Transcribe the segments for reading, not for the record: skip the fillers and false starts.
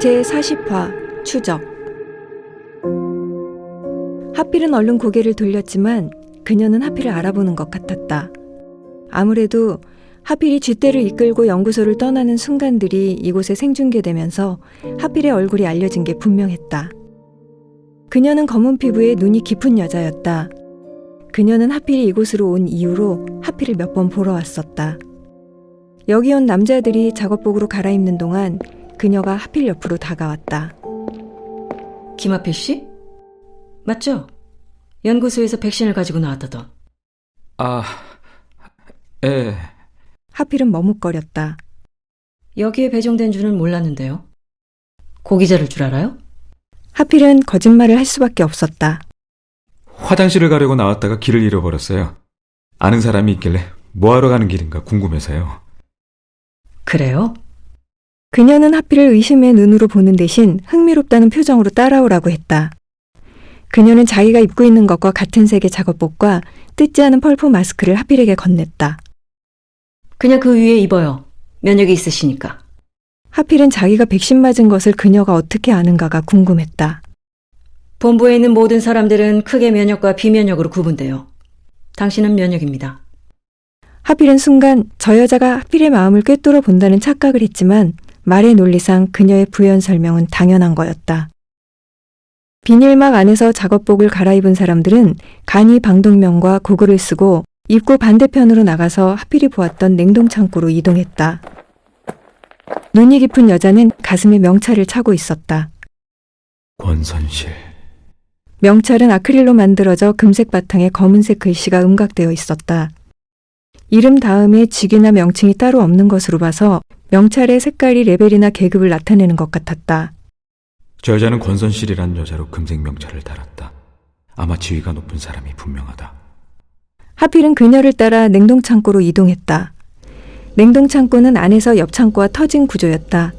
제40화 추적. 하필은 얼른 고개를 돌렸지만 그녀는 하필을 알아보는 것 같았다. 아무래도 하필이 쥐떼를 이끌고 연구소를 떠나는 순간들이 이곳에 생중계되면서 하필의 얼굴이 알려진 게 분명했다. 그녀는 검은 피부에 눈이 깊은 여자였다. 그녀는 하필이 이곳으로 온 이후로 하필을 몇 번 보러 왔었다. 여기 온 남자들이 작업복으로 갈아입는 동안 그녀가 하필 옆으로 다가왔다. 김하필 씨? 맞죠? 연구소에서 백신을 가지고 나왔다던. 예. 하필은 머뭇거렸다. 여기에 배정된 줄은 몰랐는데요. 고기자를 줄 알아요? 하필은 거짓말을 할 수밖에 없었다. 화장실을 가려고 나왔다가 길을 잃어버렸어요. 아는 사람이 있길래 뭐하러 가는 길인가 궁금해서요. 그래요? 그녀는 하필을 의심의 눈으로 보는 대신 흥미롭다는 표정으로 따라오라고 했다. 그녀는 자기가 입고 있는 것과 같은 색의 작업복과 뜯지 않은 펄프 마스크를 하필에게 건넸다. 그냥 그 위에 입어요. 면역이 있으시니까. 하필은 자기가 백신 맞은 것을 그녀가 어떻게 아는가가 궁금했다. 본부에 있는 모든 사람들은 크게 면역과 비면역으로 구분돼요. 당신은 면역입니다. 하필은 순간 저 여자가 하필의 마음을 꿰뚫어 본다는 착각을 했지만 말의 논리상 그녀의 부연 설명은 당연한 거였다. 비닐막 안에서 작업복을 갈아입은 사람들은 간이 방독면과 고글을 쓰고 입구 반대편으로 나가서 하필이 보았던 냉동창고로 이동했다. 눈이 깊은 여자는 가슴에 명찰을 차고 있었다. 권선실. 명찰은 아크릴로 만들어져 금색 바탕에 검은색 글씨가 음각되어 있었다. 이름 다음에 직위나 명칭이 따로 없는 것으로 봐서 명찰의 색깔이 레벨이나 계급을 나타내는 것 같았다. 저 여자는 권선실이란 여자로 금색 명찰을 달았다. 아마 지위가 높은 사람이 분명하다. 하필은 그녀를 따라 냉동창고로 이동했다. 냉동창고는 안에서 옆 창고와 터진 구조였다.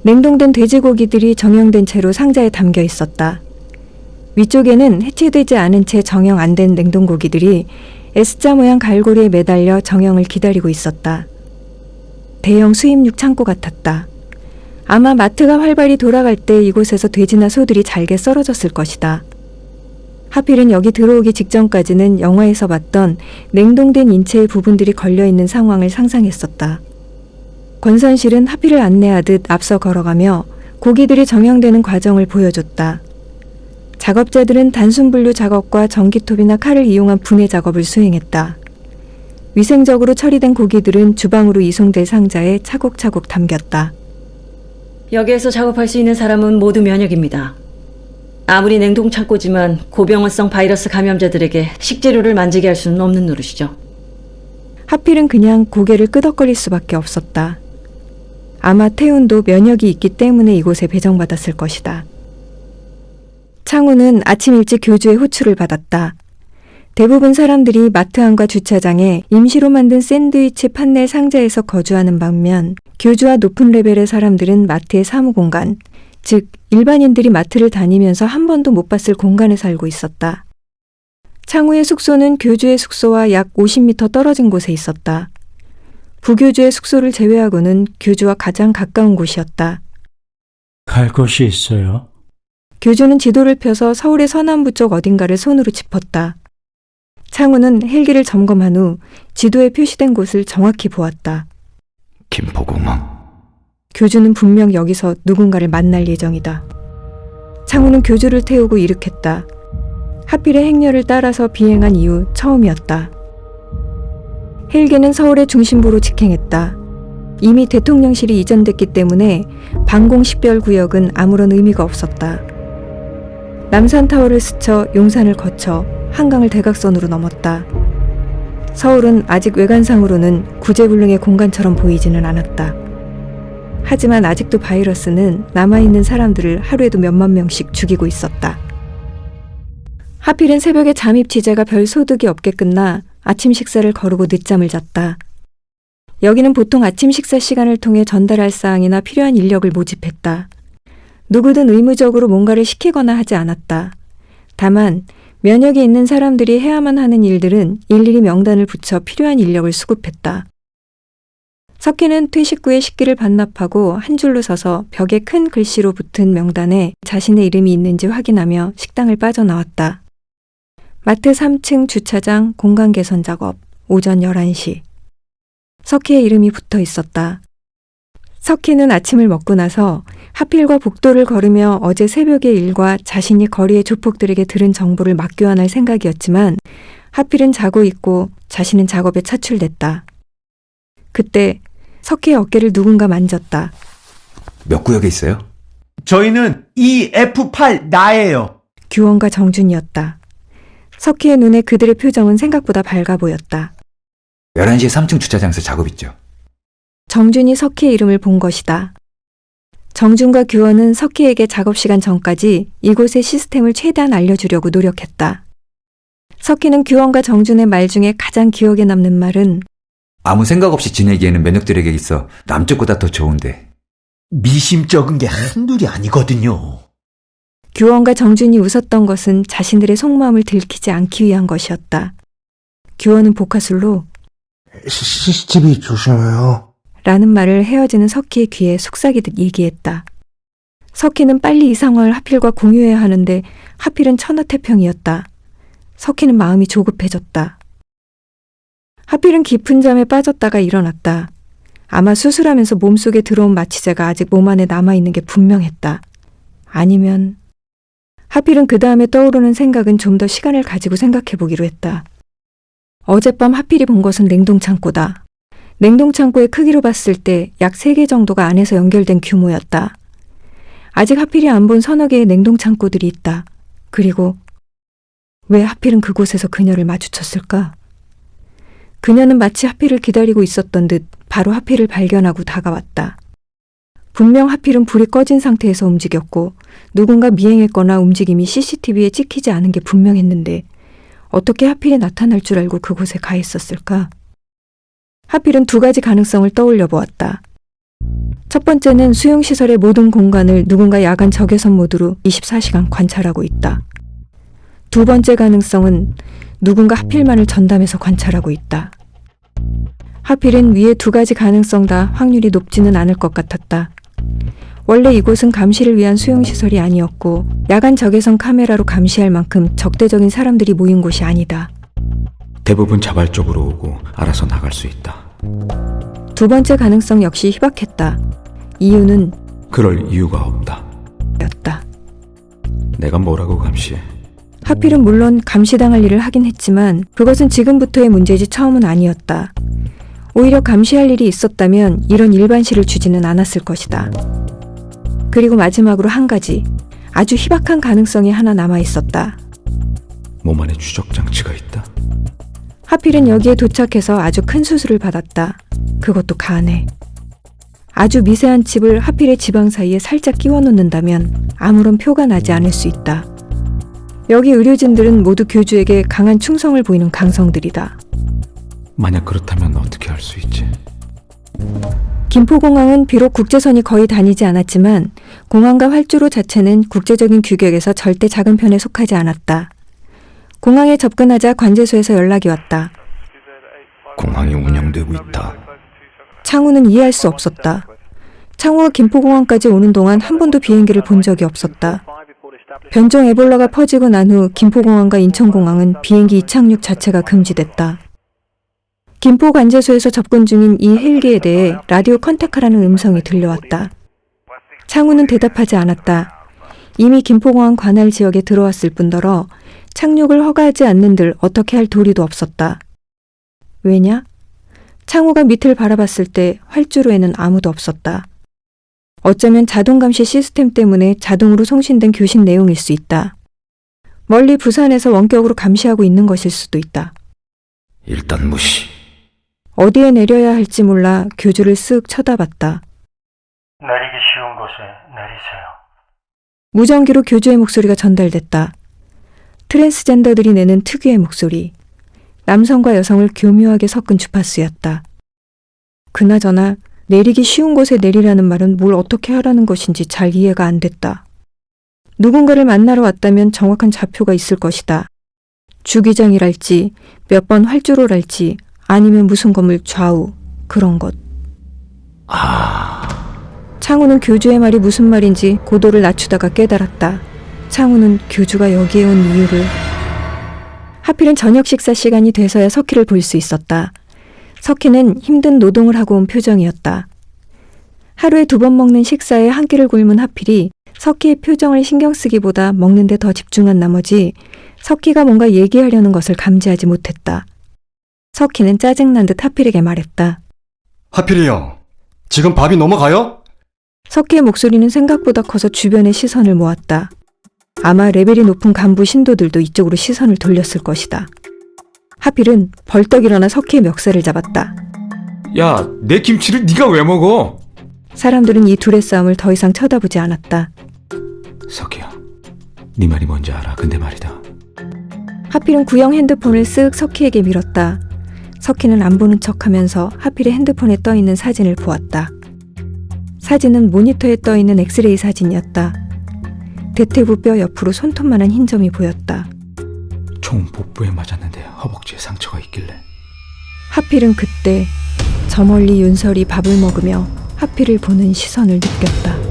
냉동된 돼지고기들이 정형된 채로 상자에 담겨 있었다. 위쪽에는 해체되지 않은 채 정형 안 된 냉동고기들이 S자 모양 갈고리에 매달려 정형을 기다리고 있었다. 대형 수입육 창고 같았다. 아마 마트가 활발히 돌아갈 때 이곳에서 돼지나 소들이 잘게 썰어졌을 것이다. 하필은 여기 들어오기 직전까지는 영화에서 봤던 냉동된 인체의 부분들이 걸려있는 상황을 상상했었다. 권선실은 하필을 안내하듯 앞서 걸어가며 고기들이 정형되는 과정을 보여줬다. 작업자들은 단순 분류 작업과 전기톱이나 칼을 이용한 분해 작업을 수행했다. 위생적으로 처리된 고기들은 주방으로 이송될 상자에 차곡차곡 담겼다. 여기에서 작업할 수 있는 사람은 모두 면역입니다. 아무리 냉동창고지만 고병원성 바이러스 감염자들에게 식재료를 만지게 할 수는 없는 노릇이죠. 하필은 그냥 고개를 끄덕거릴 수밖에 없었다. 아마 태운도 면역이 있기 때문에 이곳에 배정받았을 것이다. 창우는 아침 일찍 교주의 호출을 받았다. 대부분 사람들이 마트 안과 주차장에 임시로 만든 샌드위치 판넬 상자에서 거주하는 반면 교주와 높은 레벨의 사람들은 마트의 사무공간, 즉 일반인들이 마트를 다니면서 한 번도 못 봤을 공간에 살고 있었다. 창우의 숙소는 교주의 숙소와 약 50m 떨어진 곳에 있었다. 부교주의 숙소를 제외하고는 교주와 가장 가까운 곳이었다. 갈 곳이 있어요? 교주는 지도를 펴서 서울의 서남부 쪽 어딘가를 손으로 짚었다. 창우는 헬기를 점검한 후 지도에 표시된 곳을 정확히 보았다. 김포공항. 교주는 분명 여기서 누군가를 만날 예정이다. 창우는 교주를 태우고 이륙했다. 하필의 행렬을 따라서 비행한 이후 처음이었다. 헬기는 서울의 중심부로 직행했다. 이미 대통령실이 이전됐기 때문에 방공식별구역은 아무런 의미가 없었다. 남산타워를 스쳐 용산을 거쳐 한강을 대각선으로 넘었다. 서울은 아직 외관상으로는 구제불능의 공간처럼 보이지는 않았다. 하지만 아직도 바이러스는 남아있는 사람들을 하루에도 몇만 명씩 죽이고 있었다. 하필은 새벽에 잠입 취재가 별 소득이 없게 끝나 아침 식사를 거르고 늦잠을 잤다. 여기는 보통 아침 식사 시간을 통해 전달할 사항이나 필요한 인력을 모집했다. 누구든 의무적으로 뭔가를 시키거나 하지 않았다. 다만 면역이 있는 사람들이 해야만 하는 일들은 일일이 명단을 붙여 필요한 인력을 수급했다. 석희는 퇴식 후에 식기를 반납하고 한 줄로 서서 벽에 큰 글씨로 붙은 명단에 자신의 이름이 있는지 확인하며 식당을 빠져나왔다. 마트 3층 주차장 공간 개선 작업, 오전 11시. 석희의 이름이 붙어 있었다. 석희는 아침을 먹고 나서 하필과 복도를 걸으며 어제 새벽의 일과 자신이 거리의 조폭들에게 들은 정보를 맞교환할 생각이었지만 하필은 자고 있고 자신은 작업에 차출됐다. 그때 석희의 어깨를 누군가 만졌다. 몇 구역에 있어요? 저희는 EF8 나예요. 규원과 정준이었다. 석희의 눈에 그들의 표정은 생각보다 밝아 보였다. 11시에 3층 주차장에서 작업 있죠. 정준이 석희의 이름을 본 것이다. 정준과 규원은 석희에게 작업시간 전까지 이곳의 시스템을 최대한 알려주려고 노력했다. 석희는 규원과 정준의 말 중에 가장 기억에 남는 말은 아무 생각 없이 지내기에는 면역들에게 있어 남쪽보다 더 좋은데. 미심쩍은 게 한둘이 아니거든요. 규원과 정준이 웃었던 것은 자신들의 속마음을 들키지 않기 위한 것이었다. 규원은 복화술로 CCTV 조심해요. 라는 말을 헤어지는 석희의 귀에 속삭이듯 얘기했다. 석희는 빨리 이 상황을 하필과 공유해야 하는데 하필은 천하태평이었다. 석희는 마음이 조급해졌다. 하필은 깊은 잠에 빠졌다가 일어났다. 아마 수술하면서 몸속에 들어온 마취제가 아직 몸 안에 남아있는 게 분명했다. 아니면 하필은 그 다음에 떠오르는 생각은 좀 더 시간을 가지고 생각해보기로 했다. 어젯밤 하필이 본 것은 냉동창고다. 냉동창고의 크기로 봤을 때 약 3개 정도가 안에서 연결된 규모였다. 아직 하필이 안 본 서너 개의 냉동창고들이 있다. 그리고 왜 하필은 그곳에서 그녀를 마주쳤을까? 그녀는 마치 하필을 기다리고 있었던 듯 바로 하필을 발견하고 다가왔다. 분명 하필은 불이 꺼진 상태에서 움직였고 누군가 미행했거나 움직임이 CCTV에 찍히지 않은 게 분명했는데 어떻게 하필이 나타날 줄 알고 그곳에 가 있었을까? 하필은 2가지 가능성을 떠올려 보았다. 첫 번째는 수용시설의 모든 공간을 누군가 야간 적외선 모드로 24시간 관찰하고 있다. 2번째 가능성은 누군가 하필만을 전담해서 관찰하고 있다. 하필은 위의 2가지 가능성 다 확률이 높지는 않을 것 같았다. 원래 이곳은 감시를 위한 수용시설이 아니었고 야간 적외선 카메라로 감시할 만큼 적대적인 사람들이 모인 곳이 아니다. 대부분 자발적으로 오고 알아서 나갈 수 있다. 2번째 가능성 역시 희박했다. 이유는 그럴 이유가 없다. 였다. 내가 뭐라고 감시해? 하필은 물론 감시당할 일을 하긴 했지만 그것은 지금부터의 문제지 처음은 아니었다. 오히려 감시할 일이 있었다면 이런 일반시를 주지는 않았을 것이다. 그리고 마지막으로 한 가지, 아주 희박한 가능성이 하나 남아있었다. 몸 안에 추적장치가 있다. 하필은 여기에 도착해서 아주 큰 수술을 받았다. 그것도 간에. 아주 미세한 칩을 하필의 지방 사이에 살짝 끼워 놓는다면 아무런 표가 나지 않을 수 있다. 여기 의료진들은 모두 교주에게 강한 충성을 보이는 강성들이다. 만약 그렇다면 어떻게 할 수 있지? 김포공항은 비록 국제선이 거의 다니지 않았지만 공항과 활주로 자체는 국제적인 규격에서 절대 작은 편에 속하지 않았다. 공항에 접근하자 관제소에서 연락이 왔다. 공항이 운영되고 있다. 창우는 이해할 수 없었다. 창우가 김포공항까지 오는 동안 한 번도 비행기를 본 적이 없었다. 변종 에볼라가 퍼지고 난 후 김포공항과 인천공항은 비행기 이착륙 자체가 금지됐다. 김포관제소에서 접근 중인 이 헬기에 대해 라디오 컨택하라는 음성이 들려왔다. 창우는 대답하지 않았다. 이미 김포공항 관할 지역에 들어왔을 뿐더러 착륙을 허가하지 않는들 어떻게 할 도리도 없었다. 왜냐? 창우가 밑을 바라봤을 때 활주로에는 아무도 없었다. 어쩌면 자동감시 시스템 때문에 자동으로 송신된 교신 내용일 수 있다. 멀리 부산에서 원격으로 감시하고 있는 것일 수도 있다. 일단 무시. 어디에 내려야 할지 몰라 교주를 쓱 쳐다봤다. 내리기 쉬운 곳에 내리세요. 무전기로 교주의 목소리가 전달됐다. 트랜스젠더들이 내는 특유의 목소리. 남성과 여성을 교묘하게 섞은 주파수였다. 그나저나 내리기 쉬운 곳에 내리라는 말은 뭘 어떻게 하라는 것인지 잘 이해가 안 됐다. 누군가를 만나러 왔다면 정확한 좌표가 있을 것이다. 주기장이랄지 몇 번 활주로랄지 아니면 무슨 건물 좌우 그런 것. 창우는 교주의 말이 무슨 말인지 고도를 낮추다가 깨달았다. 창우는 교주가 여기에 온 이유를. 하필은 저녁 식사 시간이 돼서야 석희를 볼 수 있었다. 석희는 힘든 노동을 하고 온 표정이었다. 하루에 2번 먹는 식사에 한 끼를 굶은 하필이 석희의 표정을 신경 쓰기보다 먹는 데 더 집중한 나머지 석희가 뭔가 얘기하려는 것을 감지하지 못했다. 석희는 짜증난 듯 하필에게 말했다. 하필이요. 지금 밥이 넘어가요? 석희의 목소리는 생각보다 커서 주변의 시선을 모았다. 아마 레벨이 높은 간부 신도들도 이쪽으로 시선을 돌렸을 것이다. 하필은 벌떡 일어나 석희의 멱살을 잡았다. 야, 내 김치를 네가 왜 먹어? 사람들은 이 둘의 싸움을 더 이상 쳐다보지 않았다. 석희야, 네 말이 뭔지 알아. 근데 말이다. 하필은 구형 핸드폰을 쓱 석희에게 밀었다. 석희는 안 보는 척하면서 하필의 핸드폰에 떠있는 사진을 보았다. 사진은 모니터에 떠있는 엑스레이 사진이었다. 대퇴부 뼈 옆으로 손톱만한 흰 점이 보였다. 총 복부에 맞았는데 허벅지에 상처가 있길래. 하필은 그때 저 멀리 윤설이 밥을 먹으며 하필을 보는 시선을 느꼈다.